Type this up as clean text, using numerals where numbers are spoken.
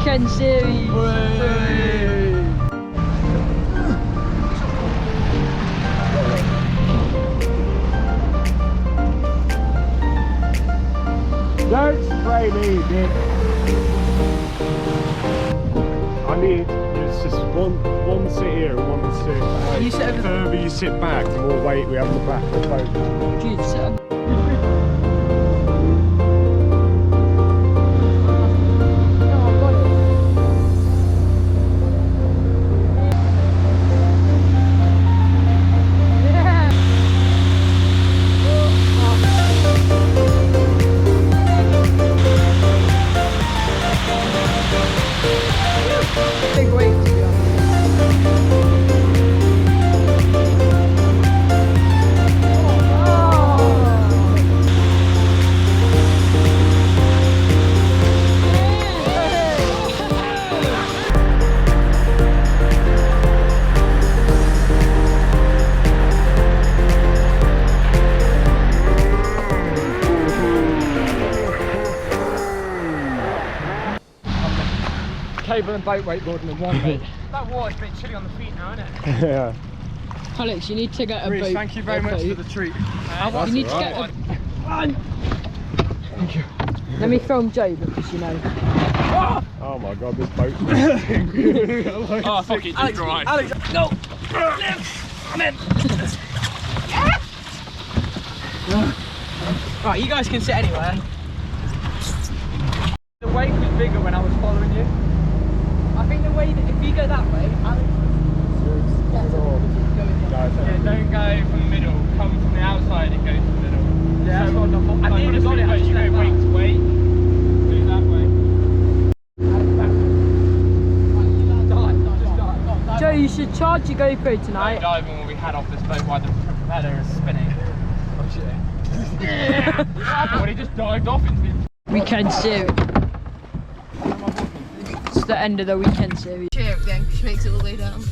Weekend series. Don't spray me, bitch. I need it's just one sit here and one sit back. You sit over the further you sit back, the more weight we have on the back of the boat. Dude, sit on. Big weight, to be honest. Cable and boat wakeboarding in one bit. That water's a bit chilly on the feet now, isn't it? Yeah. Alex, you need to get a boat. Thank you very much for the treat. You need to get a... Thank you. Let me film Joe because you know. Oh my god, this boat's Oh, fuck it, just drive. Alex, go! I'm in. Right, you guys can sit anywhere. The wake was bigger when I was following you. I think the way that if you go that way, Alex. Yeah, don't go from the middle. Come from the outside and go to the middle. Yeah, so, I nearly got it. I just go wait to wait. Do that way. Joe, you should charge your GoPro tonight. No diving when we had off this boat while the propeller is spinning. Oh shit. When he just dived off into the... Weekend series. It's the end of the weekend series. Cheer again, she makes it all the way down.